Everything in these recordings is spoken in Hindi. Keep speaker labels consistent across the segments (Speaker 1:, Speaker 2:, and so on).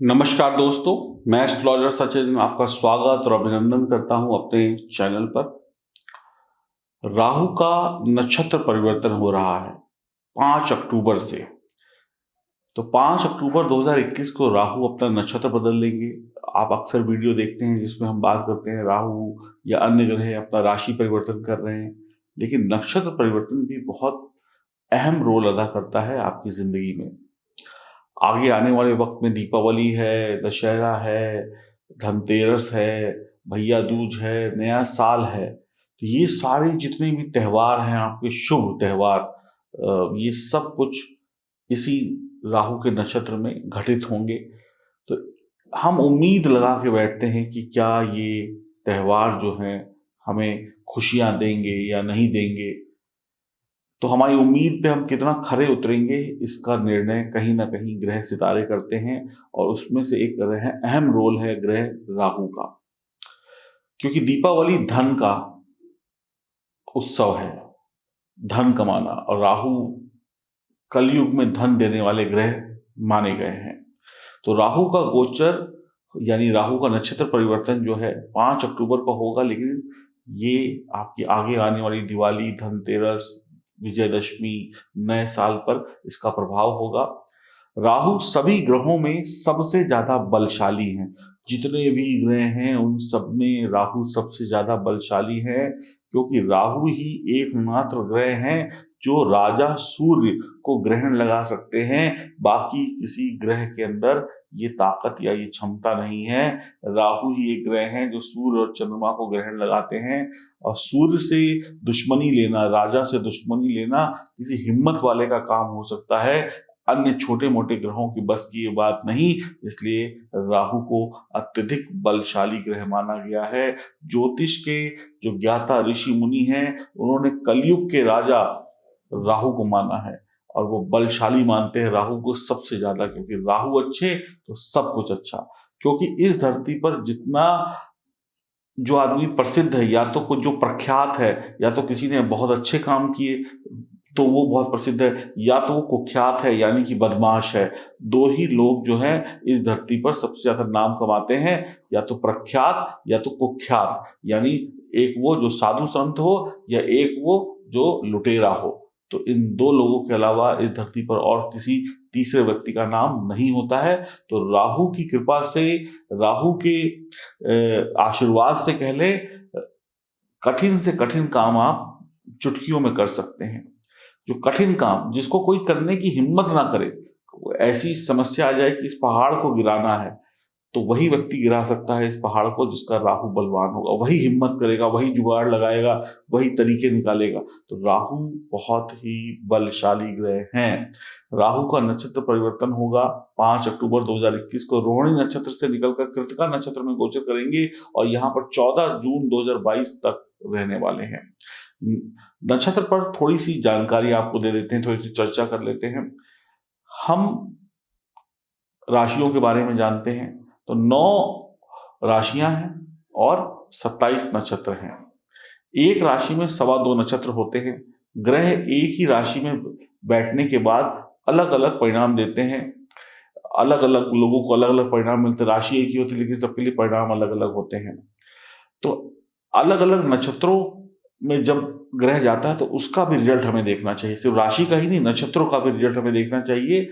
Speaker 1: नमस्कार दोस्तों, मैं एस्ट्रोलॉजर सचिन में आपका स्वागत और अभिनंदन करता हूं अपने चैनल पर। राहु का नक्षत्र परिवर्तन हो रहा है 5 अक्टूबर से। तो 5 अक्टूबर 2021 को राहु अपना नक्षत्र बदल लेंगे। आप अक्सर वीडियो देखते हैं जिसमें हम बात करते हैं राहु या अन्य ग्रह अपना राशि परिवर्तन कर रहे हैं, लेकिन नक्षत्र परिवर्तन भी बहुत अहम रोल अदा करता है आपकी जिंदगी में। आगे आने वाले वक्त में दीपावली है, दशहरा है, धनतेरस है, भैया दूज है, नया साल है। तो ये सारे जितने भी त्यौहार हैं आपके शुभ त्यौहार, ये सब कुछ इसी राहु के नक्षत्र में घटित होंगे। तो हम उम्मीद लगा के बैठते हैं कि क्या ये त्यौहार जो हैं हमें खुशियां देंगे या नहीं देंगे। तो हमारी उम्मीद पे हम कितना खरे उतरेंगे इसका निर्णय कहीं ना कहीं ग्रह सितारे करते हैं, और उसमें से एक ग्रह अहम रोल है ग्रह राहु का। क्योंकि दीपावली धन का उत्सव है, धन कमाना, और राहु कलयुग में धन देने वाले ग्रह माने गए हैं। तो राहु का गोचर यानी राहु का नक्षत्र परिवर्तन जो है 5 अक्टूबर को होगा, लेकिन ये आपकी आगे आने वाली दिवाली, धनतेरस, विजयदशमी, नए साल पर इसका प्रभाव होगा। राहु सभी ग्रहों में सबसे ज्यादा बलशाली हैं। जितने भी ग्रह हैं उन सब में राहु सबसे ज्यादा बलशाली है, क्योंकि राहु ही एकमात्र ग्रह हैं जो राजा सूर्य को ग्रहण लगा सकते हैं। बाकी किसी ग्रह के अंदर ये ताकत या ये क्षमता नहीं है। राहु ही एक ग्रह है जो सूर्य और चंद्रमा को ग्रहण लगाते हैं, और सूर्य से दुश्मनी लेना, राजा से दुश्मनी लेना किसी हिम्मत वाले का काम हो सकता है, अन्य छोटे मोटे ग्रहों की बस की ये बात नहीं। इसलिए राहु को अत्यधिक बलशाली ग्रह माना गया है। ज्योतिष के जो ज्ञाता ऋषि मुनि हैं उन्होंने कलयुग के राजा राहु को माना है, और वो बलशाली मानते हैं राहु को सबसे ज्यादा, क्योंकि राहु अच्छे तो सब कुछ अच्छा। क्योंकि इस धरती पर जितना जो आदमी प्रसिद्ध है, या तो कुछ जो प्रख्यात है, या तो किसी ने बहुत अच्छे काम किए तो वो बहुत प्रसिद्ध है, या तो वो कुख्यात है यानी कि बदमाश है। दो ही लोग जो है इस धरती पर सबसे ज्यादा नाम कमाते हैं, या तो प्रख्यात या तो कुख्यात, यानी एक वो जो साधु संत हो या एक वो जो लुटेरा हो। तो इन दो लोगों के अलावा इस धरती पर और किसी तीसरे व्यक्ति का नाम नहीं होता है। तो राहु की कृपा से, राहु के आशीर्वाद से कह ले, कठिन से कठिन काम आप चुटकियों में कर सकते हैं। जो कठिन काम जिसको कोई करने की हिम्मत ना करे, ऐसी समस्या आ जाए कि इस पहाड़ को गिराना है, तो वही व्यक्ति गिरा सकता है इस पहाड़ को जिसका राहु बलवान होगा। वही हिम्मत करेगा, वही जुगाड़ लगाएगा, वही तरीके निकालेगा। तो राहु बहुत ही बलशाली ग्रह हैं। राहु का नक्षत्र परिवर्तन होगा 5 अक्टूबर 2021 को। रोहिणी नक्षत्र से निकलकर कृतिका नक्षत्र में गोचर करेंगे, और यहाँ पर 14 जून 2022 तक रहने वाले हैं। नक्षत्र पर थोड़ी सी जानकारी आपको दे देते हैं, थोड़ी सी चर्चा कर लेते हैं। हम राशियों के बारे में जानते हैं तो 9 राशियां हैं और 27 नक्षत्र हैं। एक राशि में 2.25 नक्षत्र होते हैं। ग्रह एक ही राशि में बैठने के बाद अलग अलग परिणाम देते हैं। अलग अलग लोगों को अलग अलग परिणाम मिलते हैं। राशि एक ही होती है लेकिन सबके लिए परिणाम अलग अलग होते हैं। तो अलग अलग नक्षत्रों में जब ग्रह जाता है तो उसका भी रिजल्ट हमें देखना चाहिए। सिर्फ राशि का ही नहीं, नक्षत्रों का भी रिजल्ट हमें देखना चाहिए।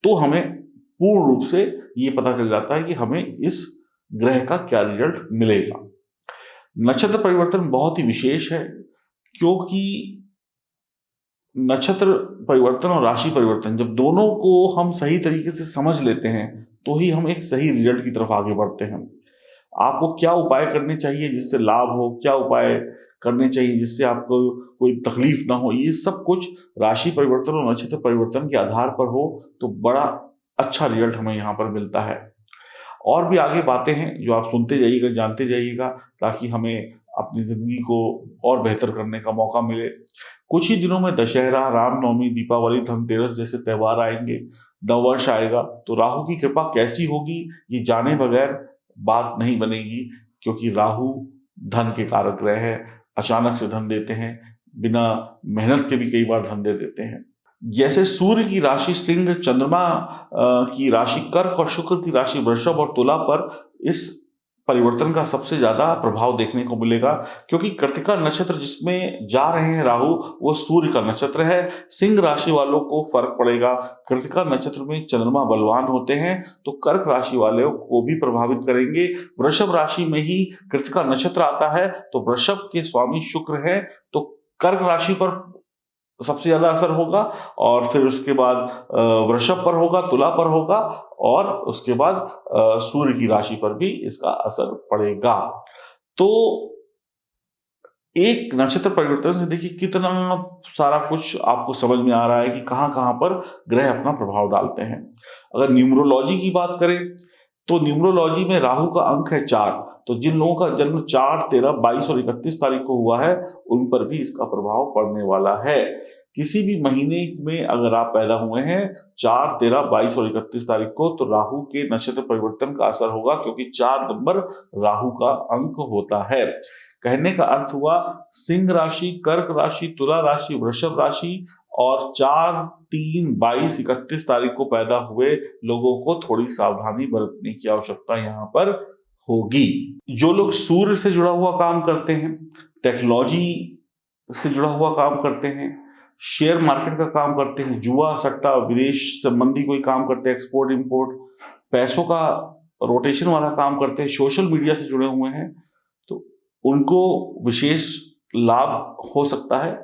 Speaker 1: तो हमें पूर्ण रूप से ये पता चल जाता है कि हमें इस ग्रह का क्या रिजल्ट मिलेगा। नक्षत्र परिवर्तन बहुत ही विशेष है, क्योंकि नक्षत्र परिवर्तन और राशि परिवर्तन जब दोनों को हम सही तरीके से समझ लेते हैं तो ही हम एक सही रिजल्ट की तरफ आगे बढ़ते हैं। आपको क्या उपाय करने चाहिए जिससे लाभ हो, क्या उपाय करने चाहिए जिससे आपको कोई तकलीफ ना हो, ये सब कुछ राशि परिवर्तन और नक्षत्र परिवर्तन के आधार पर हो तो बड़ा अच्छा रिजल्ट हमें यहाँ पर मिलता है। और भी आगे बातें हैं जो आप सुनते जाइएगा, जानते जाइएगा, ताकि हमें अपनी जिंदगी को और बेहतर करने का मौका मिले। कुछ ही दिनों में दशहरा, रामनवमी, दीपावली, धनतेरस जैसे त्यौहार आएंगे, नववर्ष आएगा। तो राहु की कृपा कैसी होगी ये जाने बगैर बात नहीं बनेगी, क्योंकि राहु धन के कारक ग्रह है। अचानक से धन देते हैं, बिना मेहनत के भी कई बार धन दे देते हैं। जैसे सूर्य की राशि सिंह, चंद्रमा की राशि कर्क और शुक्र की राशि वृषभ और तुला पर इस परिवर्तन का सबसे ज्यादा प्रभाव देखने को मिलेगा, क्योंकि कृत्तिका नक्षत्र जिसमें जा रहे हैं राहु वो सूर्य का नक्षत्र है। सिंह राशि वालों को फर्क पड़ेगा। कृत्तिका नक्षत्र में चंद्रमा बलवान होते हैं तो कर्क राशि वालों को भी प्रभावित करेंगे। वृषभ राशि में ही कृत्तिका नक्षत्र आता है तो वृषभ के स्वामी शुक्र है, तो कर्क राशि पर सबसे ज्यादा असर होगा, और फिर उसके बाद वृषभ पर होगा, तुला पर होगा, और उसके बाद सूर्य की राशि पर भी इसका असर पड़ेगा। तो एक नक्षत्र परिवर्तन से देखिए कितना सारा कुछ आपको समझ में आ रहा है कि कहां कहां पर ग्रह अपना प्रभाव डालते हैं। अगर न्यूमरोलॉजी की बात करें तो न्यूमरोलॉजी में राहु का अंक है 4, तो जिन लोगों का जन्म 4, 13, 22 और 31 तारीख को हुआ है उन पर भी इसका प्रभाव पड़ने वाला है। किसी भी महीने में अगर आप पैदा हुए हैं 4, 13, 22 और 31 तारीख को, तो राहु के नक्षत्र परिवर्तन का असर होगा, क्योंकि 4 नंबर राहु का अंक होता है। कहने का अर्थ हुआ सिंह राशि, कर्क राशि, तुला राशि, वृषभ राशि और 4, 3, 22, 31 तारीख को पैदा हुए लोगों को थोड़ी सावधानी बरतने की आवश्यकता यहाँ पर होगी। जो लोग सूर्य से जुड़ा हुआ काम करते हैं, टेक्नोलॉजी से जुड़ा हुआ काम करते हैं, शेयर मार्केट का काम करते हैं, जुआ सट्टा विदेश संबंधी कोई काम करते हैं, एक्सपोर्ट इंपोर्ट, पैसों का रोटेशन वाला काम करते हैं, सोशल मीडिया से जुड़े हुए हैं, तो उनको विशेष लाभ हो सकता है।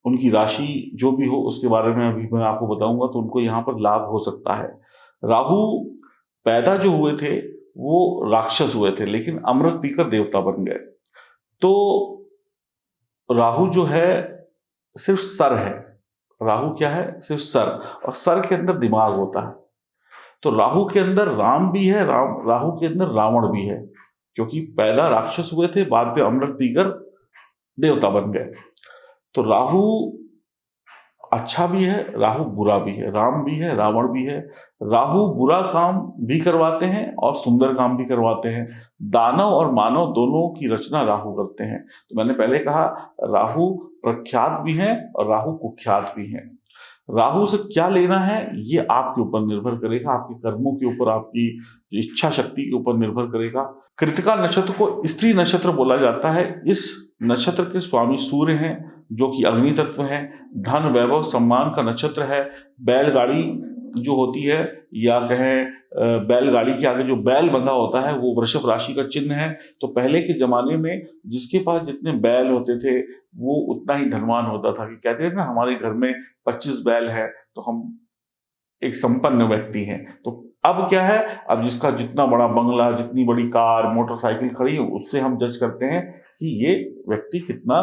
Speaker 1: उनकी राशि जो भी हो उसके बारे में अभी मैं आपको बताऊंगा, तो उनको यहाँ पर लाभ हो सकता है। राहु पैदा जो हुए थे वो राक्षस हुए थे, लेकिन अमृत पीकर देवता बन गए। तो राहु जो है सिर्फ सर है। राहु क्या है? सिर्फ सर, और सर के अंदर दिमाग होता है। तो राहु के अंदर राम भी है, राहु के अंदर रावण भी है, क्योंकि पैदा राक्षस हुए थे, बाद में अमृत पीकर देवता बन गए। तो राहु अच्छा भी है, राहु बुरा भी है, राम भी है, रावण भी है। राहु बुरा काम भी करवाते हैं और सुंदर काम भी करवाते हैं। दानव और मानव दोनों की रचना राहु करते हैं। तो मैंने पहले कहा राहु प्रख्यात भी हैं और राहु कुख्यात भी हैं। राहु से क्या लेना है ये आपके ऊपर निर्भर करेगा, आपके कर्मों के ऊपर, आपकी इच्छा शक्ति के ऊपर निर्भर करेगा। कृत्तिका नक्षत्र को स्त्री नक्षत्र बोला जाता है। इस नक्षत्र के स्वामी सूर्य हैं जो कि अग्नि तत्व है। धन वैभव सम्मान का नक्षत्र है। बैलगाड़ी जो होती है, या कहें बैलगाड़ी के आगे जो बैल बंधा होता है वो वृषभ राशि का चिन्ह है। तो पहले के जमाने में जिसके पास जितने बैल होते थे वो उतना ही धनवान होता था। कि कहते हैं ना हमारे घर में 25 बैल है तो हम एक संपन्न व्यक्ति हैं। तो अब क्या है, अब जिसका जितना बड़ा बंगला, जितनी बड़ी कार, मोटरसाइकिल खड़ी है, उससे हम जज करते हैं कि ये व्यक्ति कितना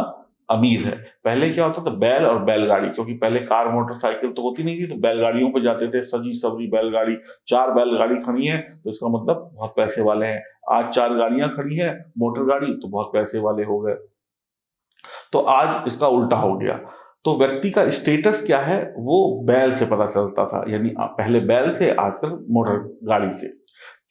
Speaker 1: अमीर है। पहले क्या होता था, बैल और बैलगाड़ी, क्योंकि पहले कार मोटरसाइकिल तो होती नहीं थी, तो बैलगाड़ियों पे जाते थे। सजी सवरी बैलगाड़ी, 4 बैलगाड़ी खड़ी है तो इसका मतलब बहुत पैसे वाले हैं। आज 4 गाड़ियां खड़ी है मोटर गाड़ी तो बहुत पैसे वाले हो गए। तो आज इसका उल्टा हो गया। तो व्यक्ति का स्टेटस क्या है वो बैल से पता चलता था, यानी पहले बैल से, आजकल मोटर गाड़ी से।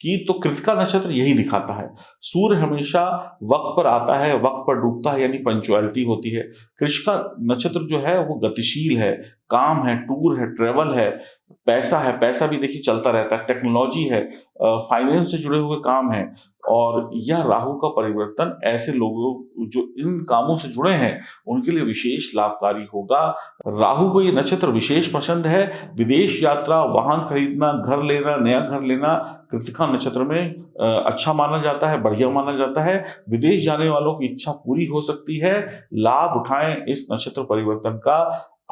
Speaker 1: कि तो कृत्तिका नक्षत्र यही दिखाता है। सूर्य हमेशा वक्त पर आता है, वक्त पर डूबता है, यानी पंचुअलिटी होती है। कृत्तिका नक्षत्र जो है वो गतिशील है, काम है, टूर है, ट्रेवल है, पैसा है, पैसा भी देखिए चलता रहता है, टेक्नोलॉजी है, फाइनेंस से जुड़े हुए काम है। और यह राहु का परिवर्तन ऐसे लोगों जो इन कामों से जुड़े हैं उनके लिए विशेष लाभकारी होगा। राहु को ये नक्षत्र विशेष पसंद है। विदेश यात्रा, वाहन खरीदना, घर लेना, नया घर लेना कृत्तिका नक्षत्र में अच्छा माना जाता है, बढ़िया माना जाता है। विदेश जाने वालों की इच्छा पूरी हो सकती है। लाभ उठाएं इस नक्षत्र परिवर्तन का।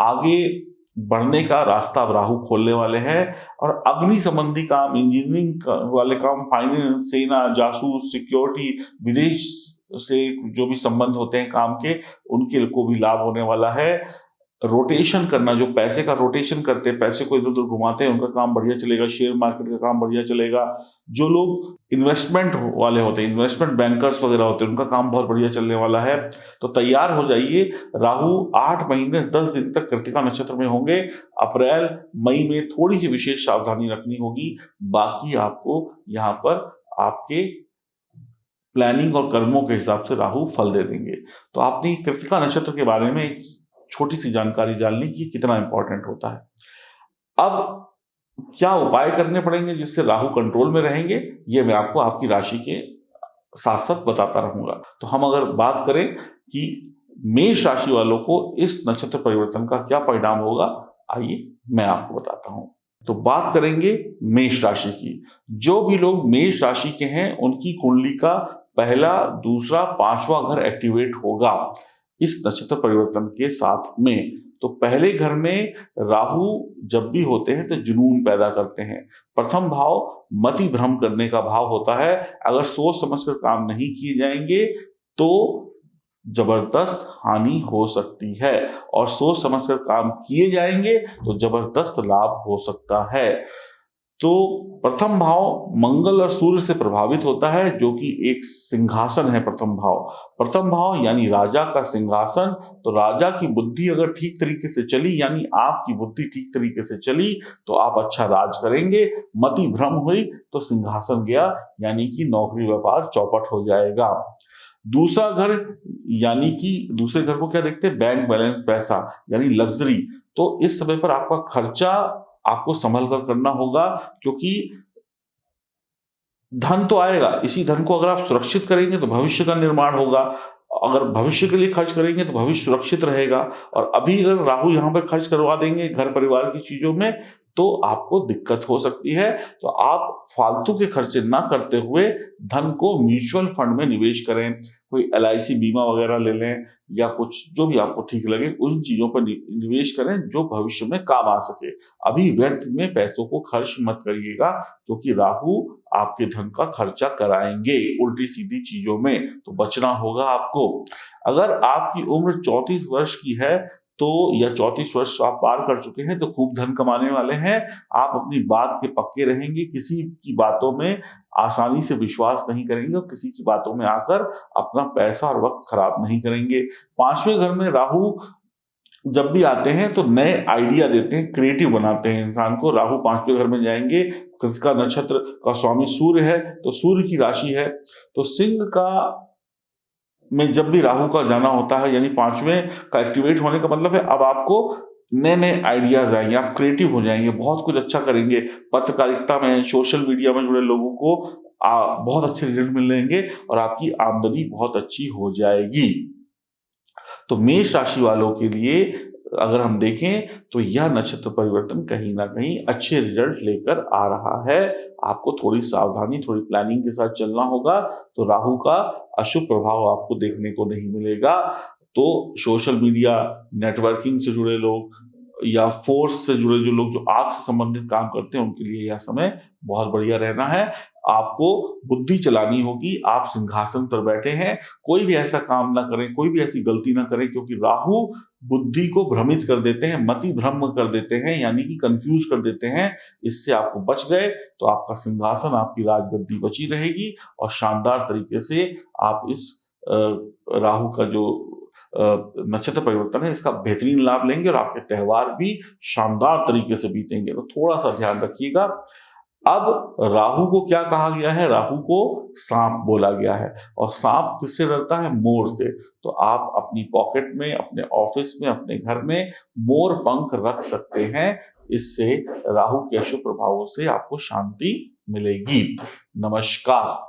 Speaker 1: आगे बढ़ने का रास्ता अब राहु खोलने वाले हैं। और अग्नि संबंधी काम, इंजीनियरिंग वाले काम, फाइनेंस, सेना, जासूस, सिक्योरिटी, विदेश से जो भी संबंध होते हैं काम के, उनके को भी लाभ होने वाला है। रोटेशन करना, जो पैसे का रोटेशन करते हैं, पैसे को इधर उधर घुमाते हैं, उनका काम बढ़िया चलेगा। शेयर मार्केट का काम बढ़िया चलेगा। जो लोग इन्वेस्टमेंट वाले होते हैं, इन्वेस्टमेंट बैंकर्स वगैरह होते हैं, उनका काम बहुत बढ़िया चलने वाला है। तो तैयार हो जाइए। राहु 8 महीने 10 दिन तक कृत्तिका नक्षत्र में होंगे। अप्रैल मई में थोड़ी सी विशेष सावधानी रखनी होगी। बाकी आपको यहाँ पर आपके प्लानिंग और कर्मों के हिसाब से राहु फल दे देंगे। तो आपने कृत्तिका नक्षत्र के बारे में छोटी सी जानकारी जान ली कि कितना इंपॉर्टेंट होता है। अब क्या उपाय करने पड़ेंगे जिससे राहु कंट्रोल में रहेंगे, ये मैं आपको आपकी राशि के साथ साथ बताता रहूंगा। तो हम अगर बात करें कि मेष राशि वालों को इस नक्षत्र परिवर्तन का क्या परिणाम होगा, आइए मैं आपको बताता हूं। तो बात करेंगे मेष राशि की। जो भी लोग मेष राशि के हैं उनकी कुंडली का पहला, दूसरा, पांचवा घर एक्टिवेट होगा इस नक्षत्र परिवर्तन के साथ में। तो पहले घर में राहु जब भी होते हैं तो जुनून पैदा करते हैं। प्रथम भाव मति भ्रम करने का भाव होता है। अगर सोच समझकर काम नहीं किए जाएंगे तो जबरदस्त हानि हो सकती है, और सोच समझकर काम किए जाएंगे तो जबरदस्त लाभ हो सकता है। तो प्रथम भाव मंगल और सूर्य से प्रभावित होता है, जो कि एक सिंहासन है। प्रथम भाव यानी राजा का सिंहासन। तो राजा की बुद्धि अगर ठीक तरीके से चली, यानी आपकी बुद्धि ठीक तरीके से चली, तो आप अच्छा राज करेंगे। मति भ्रम हुई तो सिंहासन गया, यानी कि नौकरी व्यापार चौपट हो जाएगा। दूसरा घर, यानी कि दूसरे घर को क्या देखते हैं, बैंक बैलेंस, पैसा यानी लग्जरी। तो इस समय पर आपका खर्चा आपको संभल कर करना होगा, क्योंकि धन तो आएगा, इसी धन को अगर आप सुरक्षित करेंगे तो भविष्य का निर्माण होगा। अगर भविष्य के लिए खर्च करेंगे तो भविष्य सुरक्षित रहेगा। और अभी अगर राहु यहाँ पर खर्च करवा देंगे घर परिवार की चीजों में तो आपको दिक्कत हो सकती है। तो आप फालतू के खर्चे ना करते हुए धन को म्यूचुअल फंड में निवेश करें, कोई LIC बीमा वगैरह ले लें, या कुछ जो भी आपको ठीक लगे उन चीजों पर निवेश करें जो भविष्य में काम आ सके। अभी व्यर्थ में पैसों को खर्च मत करिएगा, क्योंकि राहु आपके धन का खर्चा कराएंगे उल्टी सीधी चीजों में, तो बचना होगा आपको। अगर आपकी उम्र 34 वर्ष की है तो, या 34 वर्ष आप पार कर चुके हैं, तो खूब धन कमाने वाले हैं। आप अपनी बात के पक्के रहेंगे, किसी की बातों में आसानी से विश्वास नहीं करेंगे और किसी की बातों में आकर अपना पैसा और वक्त खराब नहीं करेंगे। पांचवें घर में राहु जब भी आते हैं तो नए आइडिया देते हैं, क्रिएटिव बनाते हैं इंसान को। राहु पांचवें घर में जाएंगे, कृतिका नक्षत्र का स्वामी सूर्य है, तो सूर्य की राशि है। तो सिंह का में जब भी राहु का जाना होता है, यानी पांचवें का एक्टिवेट होने का मतलब है अब आपको नए नए आइडियाज आएंगे, आप क्रिएटिव हो जाएंगे, बहुत कुछ अच्छा करेंगे। पत्रकारिता में, सोशल मीडिया में जुड़े लोगों को बहुत अच्छे रिजल्ट मिलेंगे और आपकी आमदनी बहुत अच्छी हो जाएगी। तो मेष राशि वालों के लिए अगर हम देखें तो यह नक्षत्र परिवर्तन कहीं ना कहीं अच्छे रिजल्ट लेकर आ रहा है। आपको थोड़ी सावधानी, थोड़ी प्लानिंग के साथ चलना होगा, तो राहु का अशुभ प्रभाव आपको देखने को नहीं मिलेगा। तो सोशल मीडिया, नेटवर्किंग से जुड़े लोग या फोर्स से जुड़े जो लोग जो आग से संबंधित काम करते हैं, उनके लिए यह समय बहुत बढ़िया रहना है। आपको बुद्धि चलानी होगी, आप सिंहासन पर बैठे हैं, कोई भी ऐसा काम ना करें, कोई भी ऐसी गलती ना करें, क्योंकि राहु बुद्धि को भ्रमित कर देते हैं, मति भ्रम कर देते हैं, यानी कि कंफ्यूज कर देते हैं। इससे आपको बच गए तो आपका सिंहासन, आपकी राजगद्दी बची रहेगी और शानदार तरीके से आप इस राहु का जो नक्षत्र परिवर्तन है इसका बेहतरीन लाभ लेंगे और आपके त्योहार भी शानदार तरीके से बीतेंगे। तो थोड़ा सा ध्यान रखिएगा। अब राहु को क्या कहा गया है, राहु को सांप बोला गया है, और सांप किससे डरता है, मोर से। तो आप अपनी पॉकेट में, अपने ऑफिस में, अपने घर में मोर पंख रख सकते हैं। इससे राहु के अशुभ प्रभावों से आपको शांति मिलेगी। नमस्कार।